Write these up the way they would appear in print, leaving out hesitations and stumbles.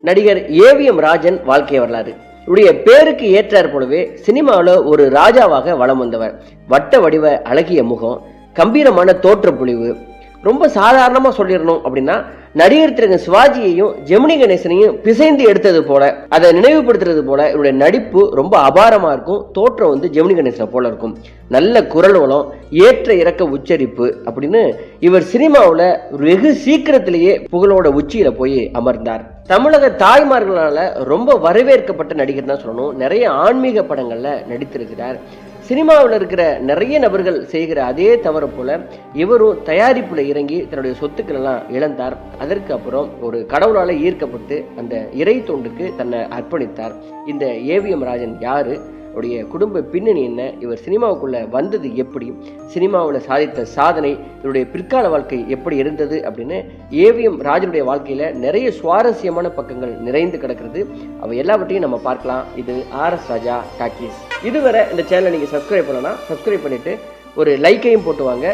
நடிகர் ஏவிஎம் ராஜன் வாழ்க்கை வரலாறு. இவருடைய பேருக்கு ஏற்றார் போலவே சினிமாவில் ஒரு ராஜாவாக வலம் வந்தவர். வட்ட வடிவ அழகிய முகம், கம்பீரமான தோற்ற பொழிவு. ரொம்ப சாதாரணமாக சொல்லிடணும் அப்படின்னா, நடிகர் திரு சிவாஜியையும் ஜெமினி கணேசனையும் பிசைந்து எடுத்தது போல, அதை நினைவுபடுத்துறது போல இவருடைய நடிப்பு ரொம்ப அபாரமா இருக்கும். தோற்றம் ஜெமினி கணேசனை போல இருக்கும். நல்ல குரல் வளம், ஏற்ற இறக்க உச்சரிப்பு அப்படின்னு இவர் சினிமாவில் வெகு சீக்கிரத்திலேயே புகழோட உச்சியில போய் அமர்ந்தார். தமிழக தாய்மார்களால ரொம்ப வரவேற்கப்பட்ட நடிகர் தான் சொல்லணும். நிறைய ஆன்மீக படங்கள்ல நடித்திருக்கிறார். சினிமாவில் இருக்கிற நிறைய நபர்கள் செய்கிற அதே தவறு போல இவரும் தயாரிப்புல இறங்கி தன்னுடைய சொத்துக்கள் எல்லாம் இழந்தார். அதற்கு அப்புறம் ஒரு கடவுளால ஈர்க்கப்பட்டு அந்த இறை தொண்டுக்கு தன்னை அர்ப்பணித்தார். இந்த ஏவிஎம் ராஜன் யாரு, அவருடைய குடும்ப பின்னணி என்ன, இவர் சினிமாவுக்குள்ள வந்தது எப்படி, சினிமாவில் சாதித்த சாதனை, இவருடைய பிற்கால வாழ்க்கை எப்படி இருந்தது அப்படின்னு ஏவிஎம் ராஜனுடைய வாழ்க்கையில நிறைய சுவாரஸ்யமான பக்கங்கள் நிறைந்து கிடக்கிறது. அவை எல்லாவற்றையும் நம்ம பார்க்கலாம். இது RS ராஜா டாக்கீஸ். இதுவரை இந்த சேனலை நீங்க சப்ஸ்கிரைப் பண்ணலாம், சப்ஸ்கிரைப் பண்ணிட்டு ஒரு லைக்கையும் போட்டுவாங்க.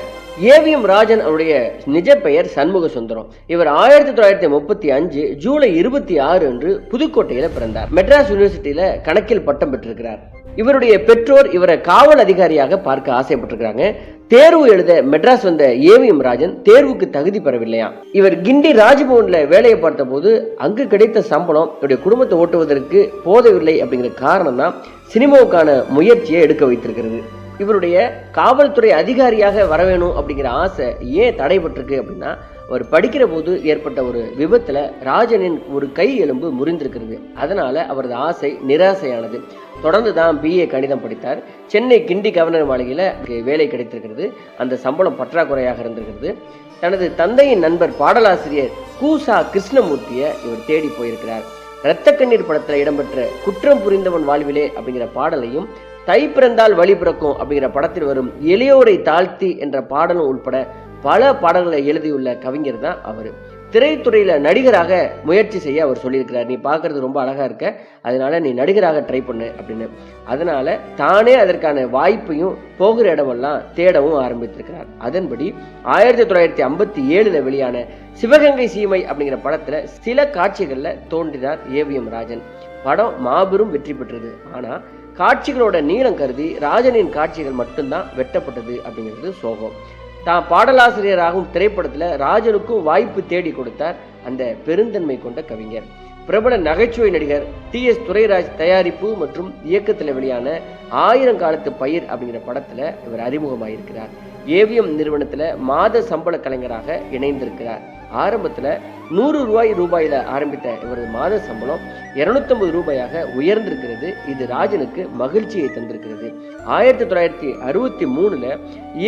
ஏவிஎம் ராஜன் அவருடைய நிஜ பெயர் சண்முக சுந்தரம். இவர் 1935 ஜூலை 26 அன்று புதுக்கோட்டையில பிறந்தார். மெட்ராஸ் யூனிவர்சிட்டியில கணக்கில் பட்டம் பெற்றிருக்கிறார். இவருடைய பெற்றோர் இவரை காவல் அதிகாரியாக பார்க்க ஆசைப்பட்டிருக்கிறாங்க. தேர்வு எழுத மெட்ராஸ் வந்த ஏவிஎம் ராஜன் தேர்வுக்கு தகுதி பெறவில்லையா. இவர் கிண்டி ராஜ்பவன்ல வேலையை பார்த்த போது அங்கு கிடைத்த சம்பளம் இவருடைய குடும்பத்தை ஓட்டுவதற்கு போதவில்லை அப்படிங்கிற காரணம் தான் சினிமாவுக்கான முயற்சியை எடுக்க வைத்திருக்கிறது. இவருடைய காவல்துறை அதிகாரியாக வர வேணும் அப்படிங்கிற ஆசை ஏன் தடைபட்டிருக்கு அப்படின்னா, அவர் படிக்கிற போது ஏற்பட்ட ஒரு விபத்துல ராஜனின் ஒரு கை எலும்பு முறிந்திருக்கிறது. அதனால அவரது ஆசை நிராசையானது. தொடர்ந்து தான் BA கணிதம் படித்தார். சென்னை கிண்டி கவர்னர் மாளிகையில வேலை கிடைத்திருக்கிறது. அந்த சம்பளம் பற்றாக்குறையாக இருந்திருக்கிறது. தனது தந்தையின் நண்பர் பாடலாசிரியர் கூசா கிருஷ்ணமூர்த்தியை இவர் தேடி போயிருக்கிறார். இரத்த கண்ணீர் படத்துல இடம்பெற்ற குற்றம் புரிந்தவன் வாழ்விலே அப்படிங்கிற பாடலையும், தை பிறந்தால் வழி பிறக்கும் அப்படிங்கிற படத்தில் வரும் எளியோரை தாழ்த்தி என்ற பாடலும் உட்பட பல பாடல்களை எழுதியுள்ள கவிஞர் தான் அவர். திரைத்துறையில நடிகராக முயற்சி செய்ய அவர் சொல்லியிருக்கிறார். நீ பார்க்கறது ரொம்ப அழகா இருக்க, அதனால நீ நடிகராக ட்ரை பண்ணு அப்படின்னு. அதனால தானே அதற்கான வாய்ப்பையும் போகிற இடமெல்லாம் தேடவும் ஆரம்பித்திருக்கிறார். அதன்படி 1957 வெளியான சிவகங்கை சீமை அப்படிங்கிற படத்துல சில காட்சிகள்ல தோன்றினார் ஏவிஎம் ராஜன். படம் மாபெரும் வெற்றி பெற்றது. ஆனா காட்சிகளோட நீளம் கருதி ராஜனின் காட்சிகள் மட்டும்தான் வெட்டப்பட்டது அப்படிங்கிறது சோகம். தான் பாடலாசிரியராகவும் திரைப்படத்துல ராஜனுக்கும் வாய்ப்பு தேடி கொடுத்தார் அந்த பெருந்தன்மை கொண்ட கவிஞர். பிரபல நகைச்சுவை நடிகர் TS துரைராஜ் தயாரிப்பு மற்றும் இயக்கத்தில் வெளியான 1000 காலத்து பயிர் அப்படிங்கிற படத்துல இவர் அறிமுகமாயிருக்கிறார். ஏவிஎம் நிறுவனத்துல மாத சம்பள கலைஞராக இணைந்திருக்கிறார். ஆரம்பத்துல 100 ரூபாயில ஆரம்பித்த இவரது மாத சம்பளம் 250 ரூபாயாக உயர்ந்திருக்கிறது. இது ராஜனுக்கு மகிழ்ச்சியை தந்திருக்கிறது. 1963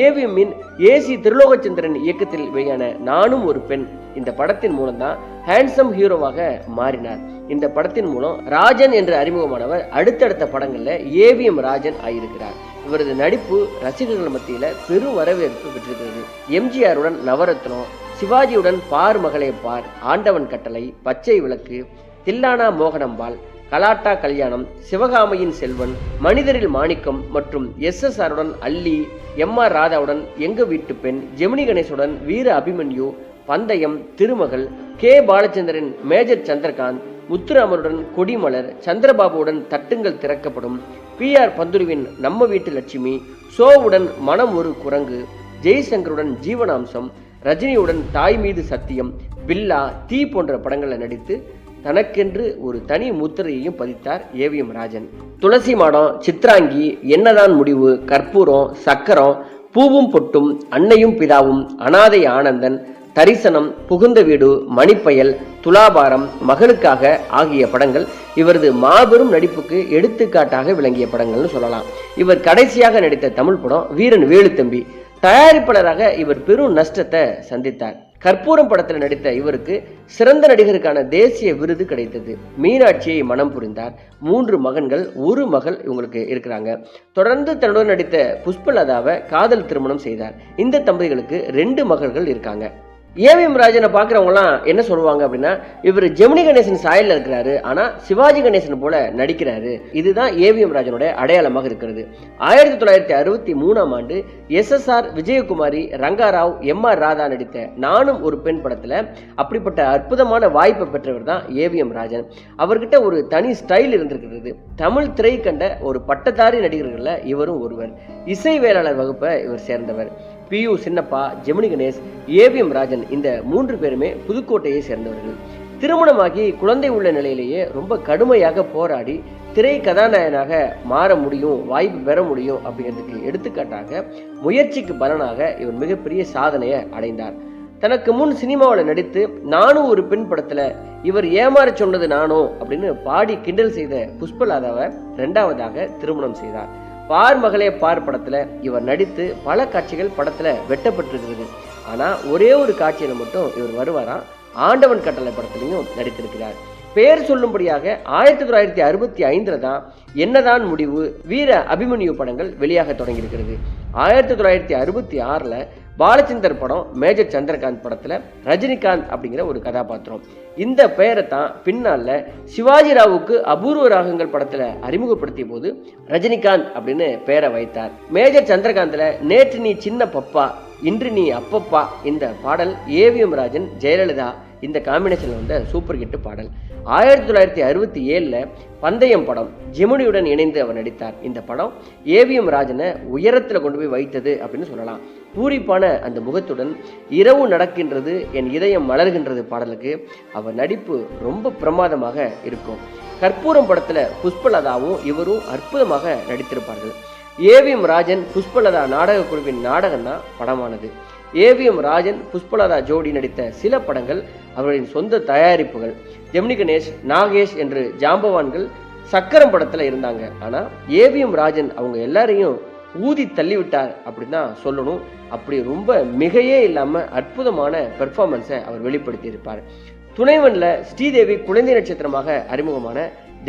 ஏவிஎம்மின் AC திருலோகச்சந்திரன் இயக்கத்தில் வெளியான நானும் ஒரு பெண் இந்த படத்தின் மூலம் தான் ஹேண்ட்ஸம் ஹீரோவாக மாறினார். இந்த படத்தின் மூலம் ராஜன் என்று அறிமுகமானவர் அடுத்தடுத்த படங்கள்ல ஏவிஎம் ராஜன் ஆயிருக்கிறார். இவரது நடிப்பு ரசிகர்கள் மத்தியில பெரும் வரவேற்பு பெற்றிருக்கிறது. எம்ஜிஆருடன் நவரத்னம், சிவாஜியுடன் பார் மகளே பார், ஆண்டவன் கட்டளை, பச்சை விளக்கு, தில்லானா மோகனம்பாள், கலாட்டா கல்யாணம், சிவகாமியின் செல்வன், மனிதரில் மாணிக்கம் மற்றும் SSRுடன் அல்லி, MR ராதாவுடன் எங்க வீட்டு பெண், ஜெமினி கணேசுடன் வீர அபிமன்யு, பந்தயம், திருமகள், K பாலச்சந்திரன் மேஜர் சந்திரகாந்த், முத்துராமருடன் கொடிமலர், சந்திரபாபுவுடன் தட்டுங்கள் திறக்கப்படும், PR பந்துருவின் நம்ம வீட்டு லட்சுமி, சோவுடன் மனம் ஒரு குரங்கு, ஜெய்சங்கருடன் ஜீவனாம்சம், ரஜினியுடன் தாய் மீது சத்தியம், பில்லா, தீ போன்ற படங்களில் நடித்து தனக்கென்று ஒரு தனி முத்திரையையும் பதித்தார் ஏவிஎம் ராஜன். துளசி மாடம், சித்ராங்கி, என்னதான் முடிவு, கற்பூரம், சக்கரம், பூவும் பொட்டும், அன்னையும் பிதாவும், அனாதை ஆனந்தன், தரிசனம், புகுந்த வீடு, மணிப்பயல், துலாபாரம், மகனுக்காக ஆகிய படங்கள் இவரது மாபெரும் நடிப்புக்கு எடுத்துக்காட்டாக விளங்கிய படங்கள்னு சொல்லலாம். இவர் கடைசியாக நடித்த தமிழ் படம் வீரன் வேலுத்தம்பி. தயாரிப்பாளராக இவர் பெரும் நஷ்டத்தை சந்தித்தார். கற்பூரம் படத்தில் நடித்த இவருக்கு சிறந்த நடிகருக்கான தேசிய விருது கிடைத்தது. மீனாட்சியை மனம் புரிந்தார். 3 மகன்கள், 1 மகள் இவங்களுக்கு இருக்கிறாங்க. தொடர்ந்து தன்னுடன் நடித்த புஷ்பலதாவை காதல் திருமணம் செய்தார். இந்த தம்பதிகளுக்கு 2 மகள்கள் இருக்காங்க. ஏவிஎம் ராஜனை பார்க்குறவங்களாம் என்ன சொல்லுவாங்க அப்படின்னா, இவர் ஜெமினி கணேசன் சாயலில் இருக்கிறாரு, ஆனால் சிவாஜி கணேசன் போல நடிக்கிறாரு. இதுதான் ஏவிஎம் ராஜனுடைய அடையாளமாக இருக்கிறது. 1963 SSR விஜயகுமாரி, ரங்காராவ், MR ராதா நடித்த நானும் ஒரு பெண் படத்தில் அப்படிப்பட்ட அற்புதமான வாய்ப்பை பெற்றவர் தான் ஏவிஎம் ராஜன். அவர்கிட்ட ஒரு தனி ஸ்டைல் இருந்திருக்கிறது. தமிழ் திரை கண்ட ஒரு பட்டதாரி நடிகர்களில் இவரும் ஒருவர். இசை வேளாளர் வகுப்பை இவர் சேர்ந்தவர். PU சின்னப்பா, ஜெமினி கணேஷ், ஏவிஎம் ராஜன் இந்த 3 பேருமே புதுக்கோட்டையை சேர்ந்தவர்கள். திருமணமாகி குழந்தை உள்ள நிலையிலேயே ரொம்ப கடுமையாக போராடி திரை கதாநாயகனாக மாற முடியும், வாய்ப்பு பெற முடியும் அப்படிங்கிறதுக்கு எடுத்துக்காட்டாக முயற்சிக்கு பலனாக இவர் மிகப்பெரிய சாதனையை அடைந்தார். தனக்கு முன் சினிமாவில் நடித்து நானும் ஒரு பெண் படத்தில் இவர் ஏமாற சொன்னது நானோ அப்படின்னு பாடி கிண்டல் செய்த புஷ்பலதாவை 2வதாக திருமணம் செய்தார். பார் மகளே பார் படத்துல இவர் நடித்து பல காட்சிகள் படத்துல வெட்டப்பட்டிருக்கிறது. ஆனா ஒரே ஒரு காட்சியில மட்டும் இவர் வருவாராம். ஆண்டவன் கட்டளை படத்திலையும் நடித்திருக்கிறார். பெயர் சொல்லும்படியாக 1965 தான் என்னதான் முடிவு, வீர அபிமன்யு படங்கள் வெளியாக தொடங்கியிருக்கிறது. 1966 பாலச்சந்தர் படம் மேஜர் சந்திரகாந்த் படத்துல ரஜினிகாந்த் அப்படிங்கிற ஒரு கதாபாத்திரம். இந்த பெயரை தான் பின்னால சிவாஜி ராவுக்கு அபூர்வ ராகங்கள் படத்துல அறிமுகப்படுத்திய போது ரஜினிகாந்த் அப்படின்னு பெயரை வைத்தார். மேஜர் சந்திரகாந்த்ல நேற்று நீ சின்ன பப்பா இன்று நீ அப்பப்பா இந்த பாடல் ஏவிஎம் ராஜன், ஜெயலலிதா இந்த காம்பினேஷன்ல வந்த சூப்பர் ஹிட் பாடல். 1967 பந்தயம் படம் ஜெமினியுடன் இணைந்து அவர் நடித்தார். இந்த படம் ஏவிஎம் ராஜனை உயரத்தில் கொண்டு போய் வைத்தது அப்படின்னு சொல்லலாம். பூரிப்பான அந்த முகத்துடன் இரவு நடக்கின்றது என் இதயம் மலர்கின்றது பாடலுக்கு அவர் நடிப்பு ரொம்ப பிரமாதமாக இருக்கும். கற்பூரம் படத்துல புஷ்பலதாவும் இவரும் அற்புதமாக நடித்திருப்பார்கள். ஏவிஎம் ராஜன் புஷ்பலதா நாடக குழுவின் நாடகம் தான் படமானது. ஏவிஎம் ராஜன் புஷ்பலதா ஜோடி நடித்த சில படங்கள் அவர்களின் சொந்த தயாரிப்புகள். ஜெமினி கணேஷ், நாகேஷ் என்று ஜாம்பவான்கள் சக்கரம் படத்துல இருந்தாங்க. ஆனா ஏவிஎம் ராஜன் அவங்க எல்லாரையும் ஊதி தள்ளிவிட்டார் அப்படின்னு தான் சொல்லணும். அப்படி ரொம்ப மிகையே இல்லாம அற்புதமான பெர்ஃபார்மன்ஸை அவர் வெளிப்படுத்தி இருப்பார். துணைவன்ல ஸ்ரீதேவி குழந்தை நட்சத்திரமாக அறிமுகமான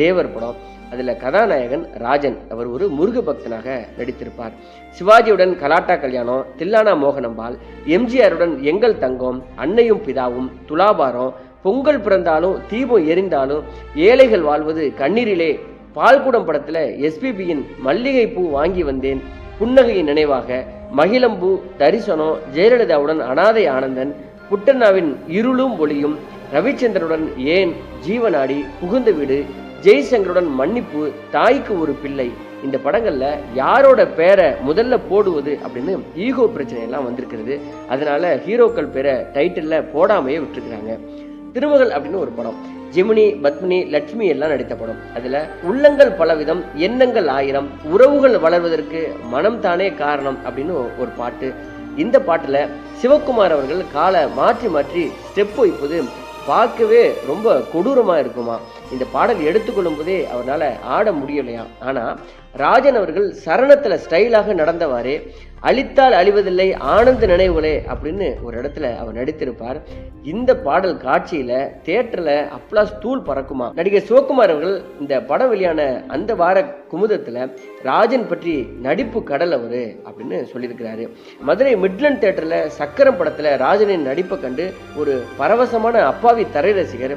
தேவர் படம், அதுல கதாநாயகன் ராஜன் அவர் ஒரு முருக பக்தனாக நடித்திருப்பார். சிவாஜியுடன் கலாட்டா கல்யாணம், தில்லானா மோகனம்பால், எம்ஜிஆருடன் எங்கள் தங்கம், அன்னையும் பிதாவும், துலாபாரம், பொங்கல் பிறந்தாலும் தீபம் எரிந்தாலும், ஏழைகள் வாழ்வது கண்ணீரிலே, பால்குடம் படத்துல SPBயின் மல்லிகை பூ வாங்கி வந்தேன், புன்னகையின் நினைவாக, மகிழம்பூ, தரிசனம், ஜெயலலிதாவுடன் அனாதை ஆனந்தன், புட்டண்ணாவின் இருளும் ஒளியும், ரவிச்சந்திரனுடன் ஏன், ஜீவனாடி, புகுந்த வீடு, ஜெய்சங்கருடன் மன்னிப்பு, தாய்க்கு ஒரு பிள்ளை இந்த படங்கள்ல யாரோட பேரை முதல்ல போடுவது அப்படின்னு ஈகோ பிரச்சனை எல்லாம் வந்திருக்கிறது. அதனால ஹீரோக்கள் பேரை டைட்டில்ல போடாமையே விட்டுருக்காங்க. திருமகள் அப்படின்னு ஒரு படம், ஜெமினி, பத்மினி, லட்சுமி எல்லாம் நடித்த படம். அதுல உள்ளங்கள் பலவிதம், எண்ணங்கள் ஆயிரம், உறவுகள் வளர்வதற்கு மனம் தானே காரணம் அப்படின்னு ஒரு பாட்டு. இந்த பாட்டுல சிவகுமார் அவர்கள் காலை மாற்றி மாற்றி ஸ்டெப் வைப்பது பார்க்கவே ரொம்ப கொடூரமா இருக்குமா. இந்த பாடல் எடுத்துக்கொள்ளும் போதே அவரால் ஆட முடியலையா. ஆனா ராஜன் அவர்கள் சரணத்துல ஸ்டைலாக நடந்தவாறே அழித்தால் அழிவதில்லை ஆனந்த நினைவுகளே அப்படின்னு ஒரு இடத்துல அவர் நடித்திருப்பார். இந்த பாடல் காட்சியில தியேட்டர்ல அப்ளாஸ் தூள் பறக்குமா. நடிகர் சிவகுமார் அவர்கள் இந்த படம் வெளியான அந்த வார குமுதத்துல ராஜன் பற்றி நடிப்பு கடல் அவரு அப்படின்னு சொல்லியிருக்கிறாரு. மதுரை மிட்லண்ட் தியேட்டர்ல சக்கரம் படத்துல ராஜனின் நடிப்பை கண்டு ஒரு பரவசமான அப்பாவி தரை ரசிகர்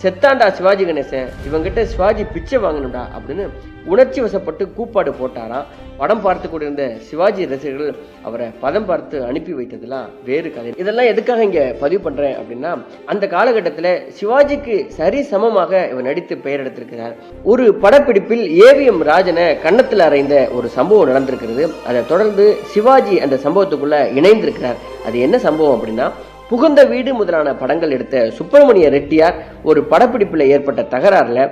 செத்தாண்டா சிவாஜி கணேசன், இவங்கிட்ட சிவாஜி பிச்சை வாங்கணும்டா அப்படின்னு உணர்ச்சி வசப்பட்டு கூப்பாடு போட்டாராம். படம் பார்த்து கொண்டிருந்த சிவாஜி ரசிகர்கள் அவரை பதம் பார்த்து அனுப்பி வைத்ததெல்லாம் வேறு கதை. இதெல்லாம் எதுக்காக இங்க பதிவு பண்றேன் அப்படின்னா, அந்த காலகட்டத்தில் சிவாஜிக்கு சரி சமமாக இவர் நடித்து பெயர் எடுத்திருக்கிறார். ஒரு படப்பிடிப்பில் ஏவிஎம் ராஜனை கன்னத்தில் அறைந்த ஒரு சம்பவம் நடந்திருக்கிறது. அதை தொடர்ந்து சிவாஜி அந்த சம்பவத்துக்குள்ள இணைந்திருக்கிறார். அது என்ன சம்பவம் அப்படின்னா, புகுந்த வீடு முதலான படங்கள் எடுத்த சுப்பிரமணிய ரெட்டியார் ஒரு படப்பிடிப்பில் ஏற்பட்ட தகராறுல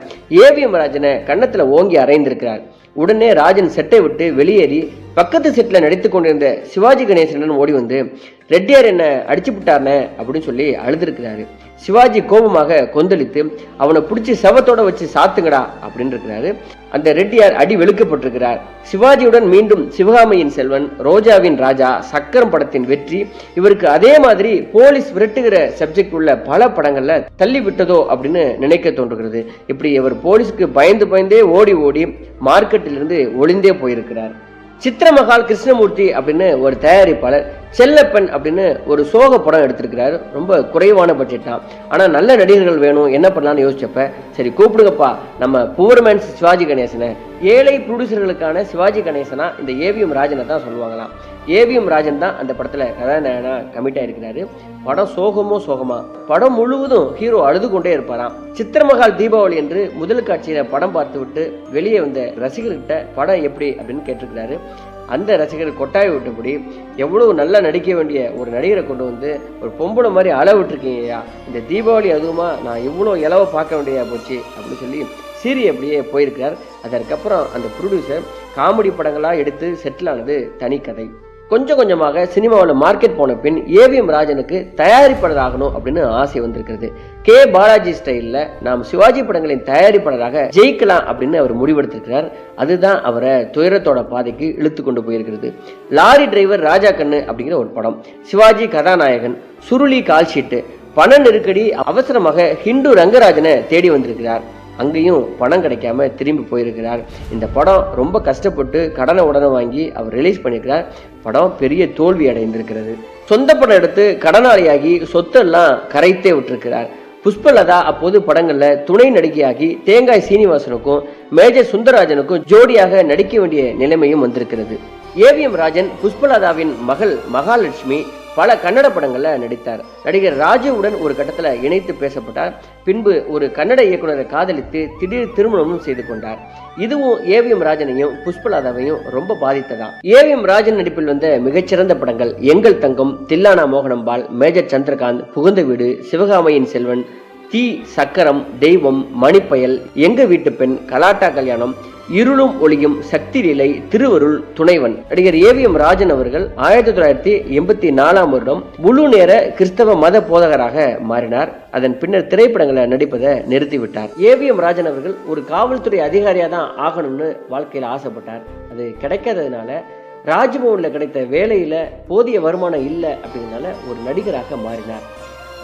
ஏவிஎம் ராஜனை கன்னத்துல ஓங்கி அறைந்திருக்கிறார். உடனே ராஜன் செட்டை விட்டு வெளியேறி பக்கத்து செட்டில் நடித்து கொண்டிருந்த சிவாஜி கணேசனுடன் ஓடி வந்து ரெட்டியார் என்ன அடிச்சு விட்டார்னே அப்படின்னு சொல்லி அழுதுருக்கிறாரு. சிவாஜி கோபமாக கொந்தளித்து அவனை பிடிச்சி சவத்தோட வச்சு சாத்துங்கடா அப்படின்னு இருக்கிறாரு. அந்த ரெட்டியார் அடி வெளுக்கப்பட்டிருக்கிறார். சிவாஜியுடன் மீண்டும் சிவகாமியின் செல்வன், ரோஜாவின் ராஜா, சக்கரம் படத்தின் வெற்றி, இவருக்கு அதே மாதிரி போலீஸ் விரட்டுகிற சப்ஜெக்ட் உள்ள பல படங்கள்ல தள்ளி விட்டதோ அப்படின்னு நினைக்க தோன்றுகிறது. இப்படி இவர் போலீஸ்க்கு பயந்து பயந்தே ஓடி ஓடி மார்க்கெட்டிலிருந்து ஒளிந்தே போயிருக்கிறார். சித்திரமகால் கிருஷ்ணமூர்த்தி அப்படின்னு ஒரு தயாரிப்பாளர் செல்லப்பன் அப்படின்னு ஒரு சோக படம் எடுத்திருக்கிறாரு. ரொம்ப குறைவான பட்ஜெட் தான். ஆனால் நல்ல நடிகர்கள் வேணும், என்ன பண்ணலான்னு யோசிச்சப்ப சரி கூப்பிடுங்கப்பா நம்ம புவர்மேன்ஸ் சிவாஜி கணேசனை, ஏழை ப்ரொடியூசர்களுக்கான சிவாஜி கணேசனா இந்த ஏவிஎம் ராஜனை தான் சொல்லுவாங்களாம். ஏவிஎம் ராஜன் தான் அந்த படத்தில் கதாநாயகனா கமிட் ஆயிருக்கிறாரு. படம் சோகமோ சோகமா, படம் முழுவதும் ஹீரோ அழுது கொண்டே இருப்பாராம். சித்திரமகால் தீபாவளி என்று முதல் காட்சியில படம் பார்த்து விட்டு வெளியே வந்த ரசிகர்கிட்ட படம் எப்படி அப்படின்னு கேட்டிருக்கிறாரு. அந்த ரசிகர் கொட்டாய் விட்டபடி எவ்வளவு நல்லா நடிக்க வேண்டிய ஒரு நடிகரை கொண்டு வந்து ஒரு பொம்பளை மாதிரி அளவு விட்டுருக்கீங்கயா, இந்த தீபாவளி அதுவுமா நான் இவ்வளோ இலவை பார்க்க வேண்டியதா போச்சு அப்படின்னு சொல்லி சீரி அப்படியே போயிருக்கிறார். அதற்கப்புறம் அந்த ப்ரொடியூசர் காமெடி படங்களாக எடுத்து செட்டில் ஆனது தனி கதை. கொஞ்சம் கொஞ்சமாக சினிமாவில் மார்க்கெட் போன பின் ஏவிஎம் ராஜனுக்கு தயாரிப்பாளர் ஆகணும் அப்படின்னு ஆசை வந்திருக்கிறது. கே பாலாஜி ஸ்டைலில் நாம் சிவாஜி படங்களின் தயாரிப்பாளராக ஜெயிக்கலாம் அப்படின்னு அவர் முடிவெடுத்திருக்கிறார். அதுதான் அவரை துயரத்தோட பாதைக்கு இழுத்து கொண்டு போயிருக்கிறது. லாரி டிரைவர் ராஜா கண்ணு அப்படிங்கிற ஒரு படம், சிவாஜி கதாநாயகன், சுருளி கால்ஷீட்டு, பண நெருக்கடி, அவசரமாக ஹிந்து ரங்கராஜனை தேடி வந்திருக்கிறார். அங்கேயும் பணம் கிடைக்காம திரும்பி போயிருக்கிறார். இந்த படம் ரொம்ப கஷ்டப்பட்டு கடனை உடனே வாங்கி அவர் ரிலீஸ் பண்ணியிருக்கிறார். படம் பெரிய தோல்வி அடைந்திருக்கிறது. சொந்த படம் எடுத்து கடனாளியாகி சொத்தெல்லாம் கரைத்தே விட்டிருக்கிறார். புஷ்பலதா அப்போது படங்கள்ல துணை நடிகையாகி தேங்காய் சீனிவாசனுக்கும் மேஜர் சுந்தரராஜனுக்கும் ஜோடியாக நடிக்க வேண்டிய நிலைமையும் வந்திருக்கிறது. ஏவிஎம் ராஜன் புஷ்பலதாவின் மகள் மகாலட்சுமி பல கன்னட படங்கள்ல நடித்தார். நடிகர் ராஜுவுடன் ஒரு கட்டத்துல இணைத்து பேசப்பட்டார். பின்பு ஒரு கன்னட இயக்குனரை காதலித்து திடீர் திருமணமும் செய்து கொண்டார். இதுவும் ஏவிஎம் ராஜனையும் புஷ்பலதாவையும் ரொம்ப பாதித்ததா. ஏவிஎம் ராஜன் நடிப்பில் வந்த மிகச்சிறந்த படங்கள் எங்கள் தங்கம், தில்லானா மோகனம்பாள், மேஜர் சந்திரகாந்த், புகுந்த வீடு, சிவகாமையின் செல்வன், தீ, சக்கரம், தெய்வம், மணிப்பயல், எங்க வீட்டு பெண், கலாட்டா கல்யாணம், இருளும் ஒளியும், சக்தி லீலை, திருவருள், துணைவன். நடிகர் ஏவிஎம் ராஜன் அவர்கள் 1984 வருடம் முழு நேர கிறிஸ்தவ மத போதகராக மாறினார். அதன் பின்னர் திரைப்படங்களை நடிப்பதை நிறுத்திவிட்டார். ஏவிஎம் ராஜன் அவர்கள் ஒரு காவல்துறை அதிகாரியா தான் ஆகணும்னு வாழ்க்கையில் ஆசைப்பட்டார். அது கிடைக்காததுனால ராஜ்பவன்ல கிடைத்த வேலையில போதிய வருமானம் இல்லை அப்படிங்கிறதுனால ஒரு நடிகராக மாறினார்.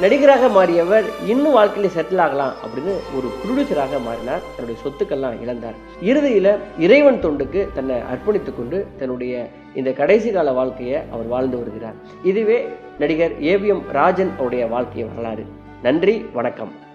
நடிகராக மாறியவர் இன்னும் வாழ்க்கையில செட்டில் ஆகலாம் அப்படின்னு ஒரு ப்ரொடியூசராக மாறினார். தன்னுடைய சொத்துக்கள்லாம் இழந்தார். இறுதியில இறைவன் தொண்டுக்கு தன்னை அர்ப்பணித்துக் கொண்டு தன்னுடைய இந்த கடைசி கால வாழ்க்கையை அவர் வாழ்ந்து வருகிறார். இதுவே நடிகர் ஏவிஎம் ராஜன் அவருடைய வாழ்க்கை வரலாறு. நன்றி, வணக்கம்.